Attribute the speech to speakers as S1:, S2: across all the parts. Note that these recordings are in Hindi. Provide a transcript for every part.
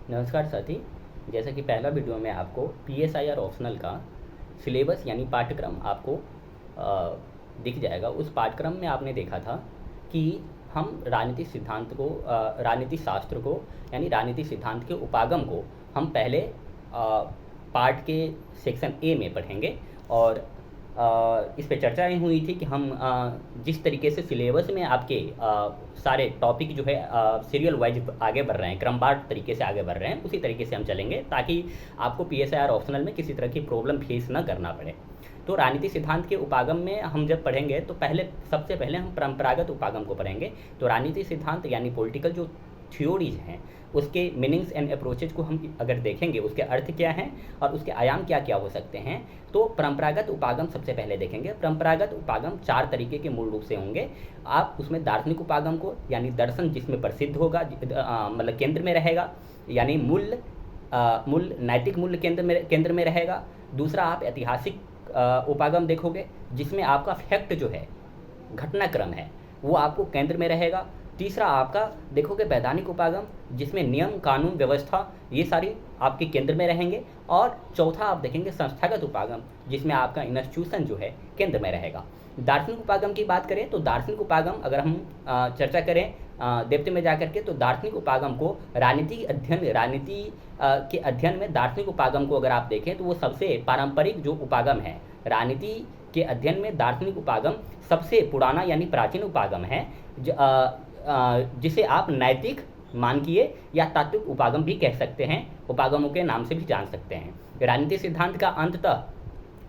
S1: नमस्कार साथी। जैसा कि पहला वीडियो में आपको PSIR ऑप्शनल का सिलेबस यानी पाठ्यक्रम आपको दिख जाएगा। उस पाठ्यक्रम में आपने देखा था कि हम राजनीतिक सिद्धांत को राजनीतिक शास्त्र को यानी राजनीतिक सिद्धांत के उपागम को हम पहले पार्ट के सेक्शन ए में पढ़ेंगे और इस पे चर्चाएँ हुई थी कि हम जिस तरीके से सिलेबस में आपके सारे टॉपिक जो है सीरियल वाइज आगे बढ़ रहे हैं, क्रमवार तरीके से आगे बढ़ रहे हैं, उसी तरीके से हम चलेंगे ताकि आपको PSIR ऑप्शनल में किसी तरह की प्रॉब्लम फेस न करना पड़े। तो राजनीतिक सिद्धांत के उपागम में हम जब पढ़ेंगे तो सबसे पहले हम परंपरागत उपागम को पढ़ेंगे। तो राजनीतिक सिद्धांत यानी पॉलिटिकल जो थ्योरीज हैं उसके मीनिंग्स एंड अप्रोचेज को हम अगर देखेंगे, उसके अर्थ क्या हैं और उसके आयाम क्या क्या हो सकते हैं, तो परंपरागत उपागम सबसे पहले देखेंगे। परंपरागत उपागम 4 तरीके के मूल रूप से होंगे। आप उसमें दार्शनिक उपागम को यानी दर्शन जिसमें प्रसिद्ध होगा, मतलब केंद्र में रहेगा, यानी मूल नैतिक मूल्य केंद्र में रहेगा। दूसरा आप ऐतिहासिक उपागम देखोगे जिसमें आपका फैक्ट जो है, घटनाक्रम है, वो आपको केंद्र में रहेगा। तीसरा आपका देखोगे वैधानिक उपागम जिसमें नियम कानून व्यवस्था ये सारी आपके केंद्र में रहेंगे। और चौथा आप देखेंगे संस्थागत उपागम जिसमें आपका इंस्टीट्यूशन जो है केंद्र में रहेगा। दार्शनिक उपागम की बात करें तो दार्शनिक उपागम अगर हम चर्चा करें डेप्थ में जाकर के, तो दार्शनिक उपागम को राजनीति के अध्ययन में दार्शनिक उपागम को अगर आप देखें तो वो सबसे पारंपरिक जो उपागम है। राजनीति के अध्ययन में दार्शनिक उपागम सबसे पुराना यानी प्राचीन उपागम है, जिसे आप नैतिक, मानकीय या तात्विक उपागम भी कह सकते हैं, उपागमों के नाम से भी जान सकते हैं। राजनीतिक सिद्धांत का अंततः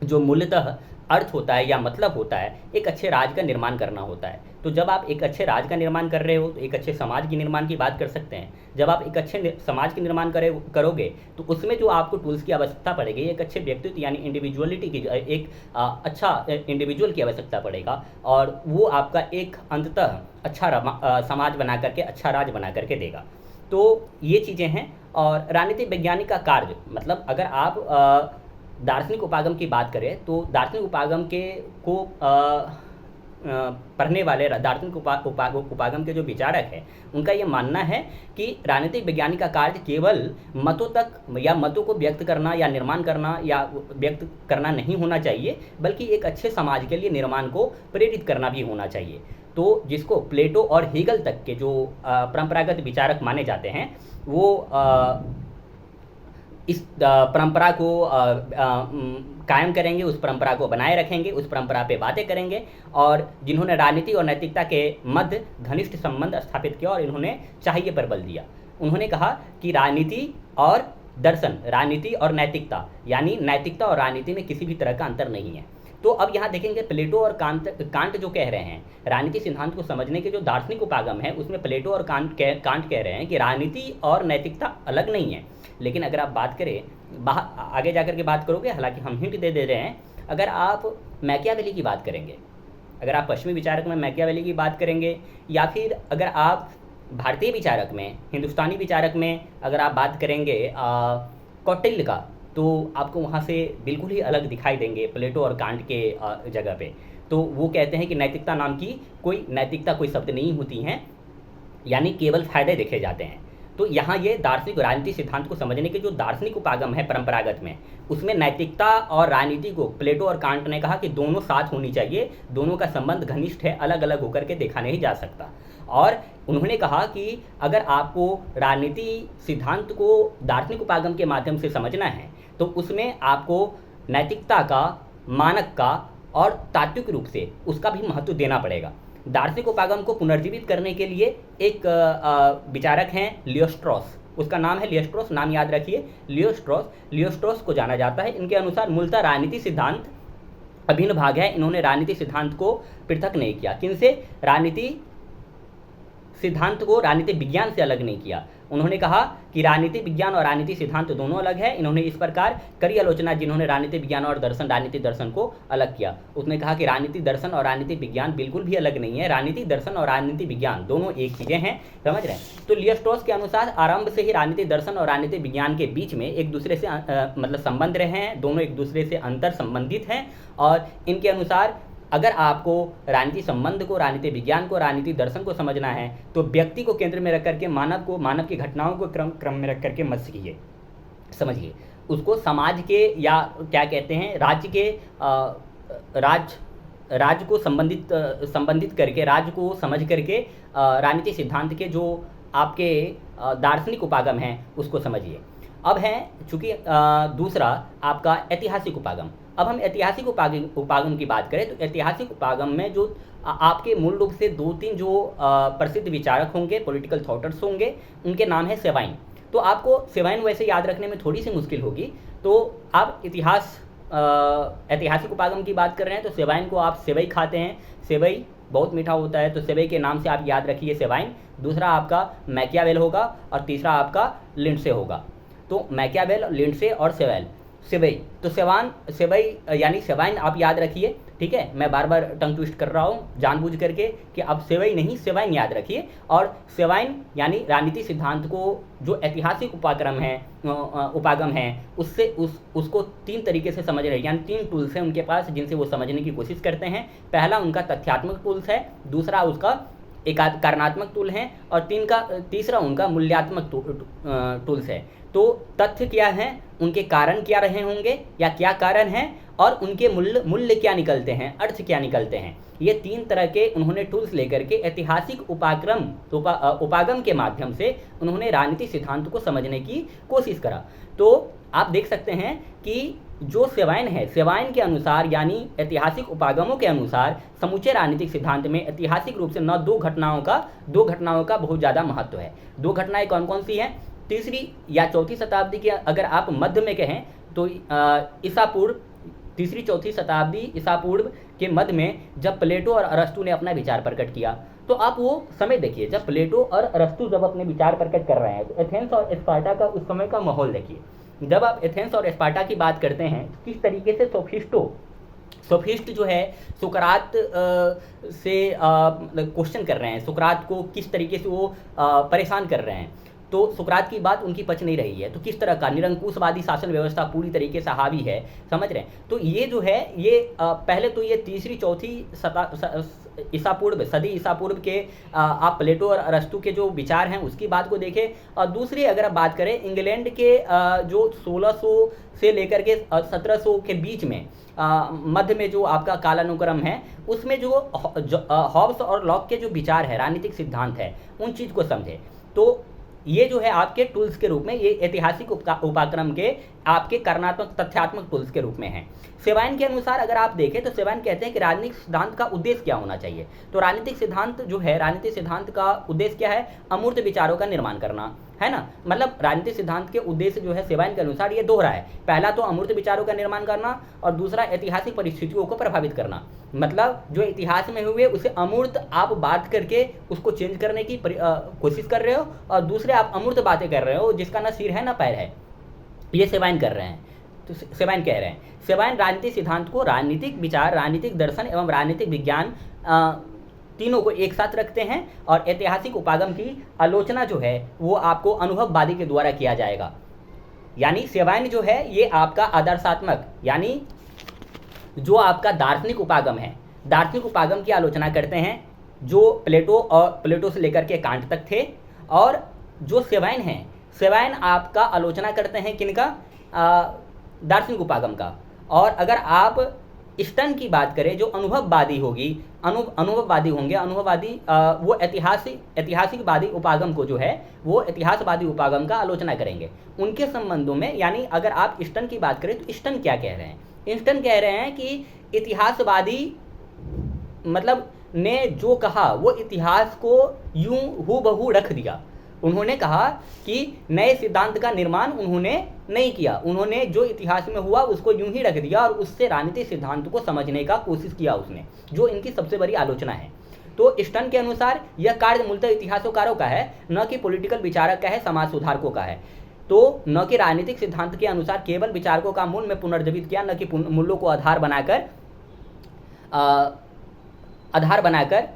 S1: जो मूलतः अर्थ होता है या मतलब होता है, एक अच्छे राज्य का निर्माण करना होता है। तो जब आप एक अच्छे राज्य का निर्माण कर रहे हो तो एक अच्छे समाज के निर्माण की बात कर सकते हैं। जब आप एक अच्छे समाज के निर्माण करोगे तो उसमें जो आपको टूल्स की आवश्यकता पड़ेगी, एक अच्छे व्यक्तित्व यानी इंडिविजुअलिटी की, एक अच्छा इंडिविजुअल की आवश्यकता पड़ेगा, और वो आपका एक अंततः अच्छा समाज बना करके, अच्छा राज्य बना करके देगा। तो ये चीज़ें हैं। और राजनीतिक वैज्ञानिक का कार्य, मतलब अगर आप दार्शनिक उपागम की बात करें तो दार्शनिक उपागम को पढ़ने वाले दार्शनिक उपागम के जो विचारक हैं उनका ये मानना है कि राजनीतिक वैज्ञानिक का कार्य केवल मतों तक या मतों को व्यक्त करना या निर्माण करना या व्यक्त करना नहीं होना चाहिए, बल्कि एक अच्छे समाज के लिए निर्माण को प्रेरित करना भी होना चाहिए। तो जिसको प्लेटो और हेगल तक के जो परंपरागत विचारक माने जाते हैं वो इस परंपरा को कायम करेंगे, उस परंपरा को बनाए रखेंगे, उस परंपरा पे बातें करेंगे। और जिन्होंने राजनीति और नैतिकता के मध्य घनिष्ठ संबंध स्थापित किया और इन्होंने चाहिए पर बल दिया। उन्होंने कहा कि राजनीति और दर्शन, राजनीति और नैतिकता, यानी नैतिकता और राजनीति में किसी भी तरह का अंतर नहीं है। तो अब यहाँ देखेंगे प्लेटो और कांट जो कह रहे हैं, राजनीतिक सिद्धांत को समझने के जो दार्शनिक उपागम है उसमें प्लेटो और कांट कह रहे हैं कि राजनीति और नैतिकता अलग नहीं है। लेकिन अगर आप बात करें आगे जाकर के बात करोगे, हालांकि हम हिंट दे रहे हैं, अगर आप मैकियावेली की बात करेंगे, अगर आप पश्चिमी विचारक में मैकियावेली की बात करेंगे, या फिर अगर आप भारतीय विचारक में, हिंदुस्तानी विचारक में अगर आप बात करेंगे कौटिल्य का, तो आपको वहाँ से बिल्कुल ही अलग दिखाई देंगे प्लेटो और कांट के जगह पे। तो वो कहते हैं कि नैतिकता कोई शब्द नहीं होती हैं, यानी केवल फायदे देखे जाते हैं। तो यहाँ ये दार्शनिक राजनीतिक सिद्धांत को समझने के जो दार्शनिक उपागम है परंपरागत में, उसमें नैतिकता और राजनीति को प्लेटो और कांट ने कहा कि दोनों साथ होनी चाहिए, दोनों का संबंध घनिष्ठ है, अलग अलग होकर के देखा नहीं जा सकता। और उन्होंने कहा कि अगर आपको राजनीति सिद्धांत को दार्शनिक उपागम के माध्यम से समझना है तो उसमें आपको नैतिकता का, मानक का और तात्विक रूप से उसका भी महत्व देना पड़ेगा। दार्शनिक उपागम को पुनर्जीवित करने के लिए एक विचारक हैं लियोस्ट्रॉस, उसका नाम है लियोस्ट्रॉस, नाम याद रखिए, लियोस्ट्रॉस को जाना जाता है। इनके अनुसार मूलतः राजनीतिक सिद्धांत अभिन्न भाग है। इन्होंने राजनीतिक सिद्धांत को पृथक नहीं किया। किनसे? राजनीति सिद्धांत को राजनीतिक विज्ञान से अलग नहीं किया। उन्होंने कहा कि राजनीतिक विज्ञान और राजनीतिक सिद्धांत दोनों अलग है। इन्होंने इस प्रकार करी आलोचना जिन्होंने राजनीतिक विज्ञान और राजनीतिक दर्शन को अलग किया। उसने कहा कि राजनीतिक दर्शन और राजनीतिक विज्ञान बिल्कुल भी अलग नहीं है, राजनीतिक दर्शन और राजनीतिक विज्ञान दोनों एक चीज़ें हैं, समझ रहे हैं। तो लियोस्ट्रॉस के अनुसार आरंभ से ही राजनीतिक दर्शन और राजनीतिक विज्ञान के बीच में एक दूसरे से मतलब संबंध रहे हैं, दोनों एक दूसरे से अंतर संबंधित हैं। और इनके अनुसार अगर आपको राजनीति संबंध को, राजनीति विज्ञान को, राजनीति दर्शन को समझना है तो व्यक्ति को केंद्र में रख करके मानव की घटनाओं को क्रम में रख करके मत सीखिए, समझिए उसको। समाज के या क्या कहते हैं राज्य के राज्य को संबंधित करके, राज्य को समझ करके राजनीतिक सिद्धांत के जो आपके दार्शनिक उपागम हैं उसको समझिए। अब है चूंकि दूसरा आपका ऐतिहासिक उपागम। अब हम ऐतिहासिक उपागम की बात करें तो ऐतिहासिक उपागम में जो आपके मूल रूप से 2-3 जो प्रसिद्ध विचारक होंगे, पॉलिटिकल थॉटर्स होंगे, उनके नाम है सेवाइन। तो आपको सेवाइन वैसे याद रखने में थोड़ी सी मुश्किल होगी, तो आप ऐतिहासिक उपागम की बात कर रहे हैं तो सेवाइन को आप सेवई खाते हैं, सेवई बहुत मीठा होता है तो सेवई के नाम से आप याद रखिए सेवाइन। दूसरा आपका मैकियावेल होगा और तीसरा आपका लिंडसे होगा। तो मैकियावेल, लिंडसे और सेवई, तो सेवई यानी सेवाइन आप याद रखिए, ठीक है। मैं बार बार टंग ट्विस्ट कर रहा हूँ जानबूझ करके कि आप सेवई नहीं सेवाइन याद रखिए। और सेवाइन यानी राजनीतिक सिद्धांत को जो ऐतिहासिक उपागम है उससे उसको 3 तरीके से समझ रहे हैं, यानी 3 टूल्स हैं उनके पास जिनसे वो समझने की कोशिश करते हैं। पहला उनका तथ्यात्मक टूल्स है, दूसरा उसका एक कारणात्मक टूल है और तीसरा उनका मूल्यात्मक टूल्स है। तो तथ्य क्या है, उनके कारण क्या रहे होंगे या क्या कारण है, और उनके मूल्य क्या निकलते हैं, अर्थ क्या निकलते हैं। ये 3 तरह के उन्होंने टूल्स लेकर के ऐतिहासिक उपागम के माध्यम से उन्होंने राजनीतिक सिद्धांत को समझने की कोशिश करा। तो आप देख सकते हैं कि जो सेवाइन है, सेवाइन के अनुसार यानी ऐतिहासिक उपागमों के अनुसार समूचे राजनीतिक सिद्धांत में ऐतिहासिक रूप से न 2 घटनाओं का बहुत ज़्यादा महत्व है। 2 घटनाएं कौन कौन सी हैं? 3री या 4थी शताब्दी की अगर आप मध्य में कहें तो ईसा पूर्व 3री-4थी शताब्दी ईसा पूर्व के मध्य में जब प्लेटो और अरस्तु ने अपना विचार प्रकट किया, तो आप वो समय देखिए जब प्लेटो और अरस्तु जब अपने विचार प्रकट कर रहे हैं तो एथेंस और स्पार्टा का उस समय का माहौल देखिए। जब आप एथेंस और स्पार्टा की बात करते हैं, किस तरीके से सोफिस्ट जो है सुकरात से क्वेश्चन कर रहे हैं, सुकरात को किस तरीके से वो परेशान कर रहे हैं, तो सुकरात की बात उनकी पच नहीं रही है। तो किस तरह का निरंकुशवादी शासन व्यवस्था पूरी तरीके से हावी है, समझ रहे हैं। तो ये जो है ये पहले तो ये 3री-4थी ईसा पूर्व के आप प्लेटो और अरस्तु के जो विचार हैं उसकी बात को देखें। और दूसरी अगर आप बात करें इंग्लैंड के जो 1600 से लेकर के 1700 के बीच में मध्य में जो आपका कालानुक्रम है उसमें जो हॉब्स और लॉक के जो विचार है, राजनीतिक सिद्धांत है, उन चीज़ को समझे। तो ये जो है आपके टूल्स के रूप में, ये ऐतिहासिक उपाक्रम के आपके कारणात्मक तथ्यात्मक टूल्स के रूप में हैं। सेवाइन के अनुसार अगर आप देखें तो सेवाइन कहते हैं कि राजनीतिक सिद्धांत का उद्देश्य क्या होना चाहिए। तो राजनीतिक सिद्धांत जो है, राजनीतिक सिद्धांत का उद्देश्य क्या है? अमूर्त विचारों का निर्माण करना, है ना। मतलब राजनीतिक सिद्धांत के उद्देश्य जो है सेवाइन के अनुसार ये दोहरा है। पहला तो अमूर्त विचारों का निर्माण करना और दूसरा ऐतिहासिक परिस्थितियों को प्रभावित करना। मतलब जो इतिहास में हुए उसे अमूर्त आप बात करके उसको चेंज करने की कोशिश कर रहे हो, और दूसरे आप अमूर्त बातें कर रहे हो जिसका ना सिर है ना पैर है। ये सेवाइन कर रहे हैं। तो सेवाइन कह रहे हैं, सेवाइन राजनीतिक सिद्धांत को राजनीतिक विचार, राजनीतिक दर्शन एवं राजनीतिक विज्ञान तीनों को एक साथ रखते हैं। और ऐतिहासिक उपागम की आलोचना जो है वो आपको अनुभववादी के द्वारा किया जाएगा। यानी सेवाइन जो है ये आपका आदर्शात्मक यानी जो आपका दार्शनिक उपागम है, दार्शनिक उपागम की आलोचना करते हैं जो प्लेटो से लेकर के कांट तक थे। और जो सेवाइन है, सेवाइन आपका आलोचना करते हैं किनका? दार्शनिक उपागम का। और अगर आप स्टर्न की बात करें जो अनुभववादी होंगे, वो ऐतिहासिकवादी उपागम को जो है वो इतिहासवादी उपागम का आलोचना करेंगे उनके संबंधों में। यानी अगर आप स्टर्न की बात करें तो स्टर्न क्या कह रहे हैं? स्टर्न कह रहे हैं कि इतिहासवादी मतलब ने जो कहा वो इतिहास को यूं हूबहू रख दिया। उन्होंने कहा कि नए सिद्धांत का निर्माण उन्होंने नहीं किया, उन्होंने जो इतिहास में हुआ उसको यूं ही रख दिया और उससे राजनीतिक सिद्धांत को समझने का कोशिश किया उसने, जो इनकी सबसे बड़ी आलोचना है। तो स्टर्न के अनुसार यह कार्य मूलतः इतिहासकारों का है, न कि पॉलिटिकल विचारक का है, समाज सुधारकों का है। तो न कि राजनीतिक सिद्धांत के अनुसार केवल विचारकों का मूल में पुनर्जीवित किया, न कि मूल्यों को आधार बनाकर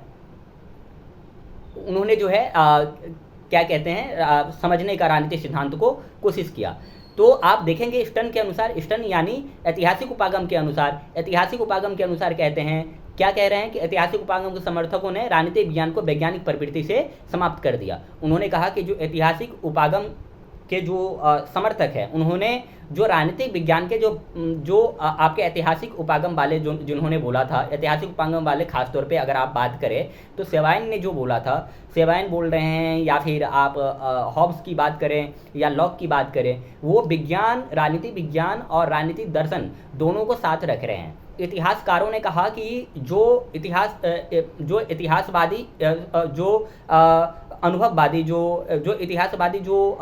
S1: उन्होंने जो है क्या कहते हैं समझने का राजनीतिक सिद्धांत को कोशिश किया। तो आप देखेंगे स्टर्न के अनुसार, स्टर्न यानी ऐतिहासिक उपागम के अनुसार कहते हैं क्या कह रहे हैं कि ऐतिहासिक उपागम के समर्थकों ने राजनीतिक विज्ञान को वैज्ञानिक प्रवृत्ति से समाप्त कर दिया। उन्होंने कहा कि जो ऐतिहासिक उपागम के जो समर्थक हैं, उन्होंने जो राजनीतिक विज्ञान के जो आपके ऐतिहासिक उपागम वाले जिन्होंने बोला था, ऐतिहासिक उपागम वाले खासतौर पे अगर आप बात करें तो सेवाइन ने जो बोला था, सेवाइन बोल रहे हैं, या फिर आप हॉब्स की बात करें या लॉक की बात करें, वो विज्ञान, राजनीतिक विज्ञान और राजनीतिक दर्शन दोनों को साथ रख रहे हैं। इतिहासकारों ने कहा कि जो इतिहासवादी जो अनुभववादी जो इतिहासवादी जो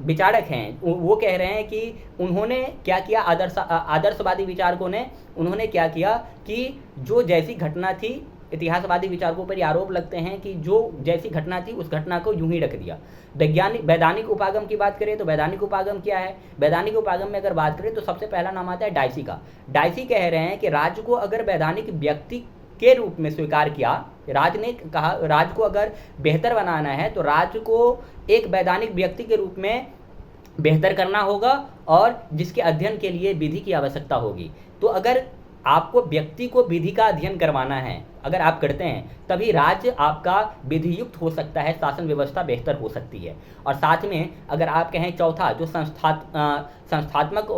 S1: विचारक हैं, वो कह रहे हैं कि उन्होंने क्या किया, आदर्शवादी विचारकों ने उन्होंने क्या किया कि जो जैसी घटना थी, इतिहासवादी विचारकों पर आरोप लगते हैं कि जो जैसी घटना थी उस घटना को यूं ही रख दिया। वैधानिक उपागम की बात करें तो वैधानिक उपागम क्या है? वैधानिक उपागम में अगर बात करें तो सबसे पहला नाम आता है डाइसी का। डाइसी कह रहे हैं कि राज्य को अगर वैधानिक व्यक्ति के रूप में स्वीकार किया, राज ने कहा राज्य को अगर बेहतर बनाना है तो राज्य को एक वैधानिक व्यक्ति के रूप में बेहतर करना होगा और जिसके अध्ययन के लिए विधि की आवश्यकता होगी। तो अगर आपको व्यक्ति को विधि का अध्ययन करवाना है, अगर आप करते हैं, तभी राज्य आपका विधियुक्त हो सकता है, शासन व्यवस्था बेहतर हो सकती है। और साथ में अगर आप कहें चौथा जो संस्थात्मक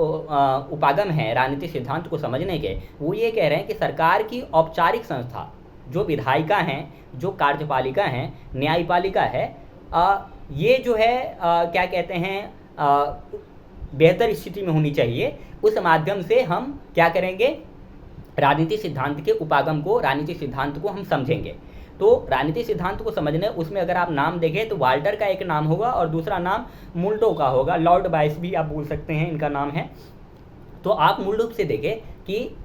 S1: उपागम है राजनीतिक सिद्धांत को समझने के, वो ये कह रहे हैं कि सरकार की औपचारिक संस्था, जो विधायिका हैं, जो कार्यपालिका हैं, न्यायपालिका है, ये जो है क्या कहते हैं, बेहतर स्थिति में होनी चाहिए। उस माध्यम से हम क्या करेंगे, राजनीतिक सिद्धांत के उपागम को, राजनीतिक सिद्धांत को हम समझेंगे। तो राजनीतिक सिद्धांत को समझने, उसमें अगर आप नाम देखें तो वाल्टर का एक नाम होगा और दूसरा नाम मुल्टो का होगा, लॉर्ड बाइस भी आप बोल सकते हैं, इनका नाम है। तो आप मूल रूप से देखें कि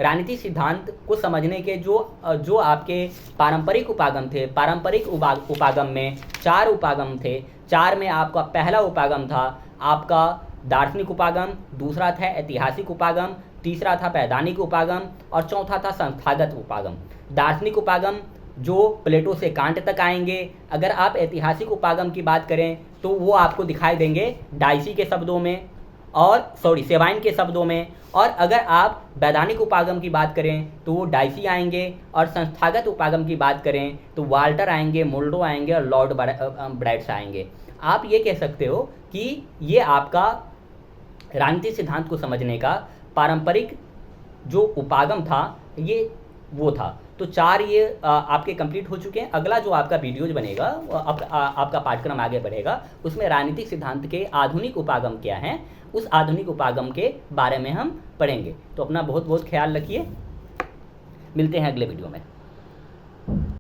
S1: राजनीतिक सिद्धांत को समझने के जो आपके पारंपरिक उपागम थे, पारंपरिक उपागम में 4 उपागम थे। 4 में आपका पहला उपागम था आपका दार्शनिक उपागम, दूसरा था ऐतिहासिक उपागम, तीसरा था वैधानिक उपागम और चौथा था संस्थागत उपागम। दार्शनिक उपागम जो प्लेटो से कांट तक आएंगे। अगर आप ऐतिहासिक उपागम की बात करें तो वो आपको दिखाई देंगे डाइसी के शब्दों में और सेवाइन के शब्दों में। और अगर आप वैधानिक उपागम की बात करें तो वो डाइसी आएंगे, और संस्थागत उपागम की बात करें तो वाल्टर आएंगे, मुल्टो आएंगे और लॉर्ड ब्राइट्स आएंगे। आप ये कह सकते हो कि ये आपका राजनीतिक सिद्धांत को समझने का पारंपरिक जो उपागम था, ये वो था। तो 4 ये आपके कंप्लीट हो चुके हैं। अगला जो आपका वीडियोज बनेगा, आपका पाठ्यक्रम आगे बढ़ेगा, उसमें राजनीतिक सिद्धांत के आधुनिक उपागम क्या हैं, उस आधुनिक उपागम के बारे में हम पढ़ेंगे। तो अपना बहुत बहुत ख्याल रखिए। मिलते हैं अगले वीडियो में।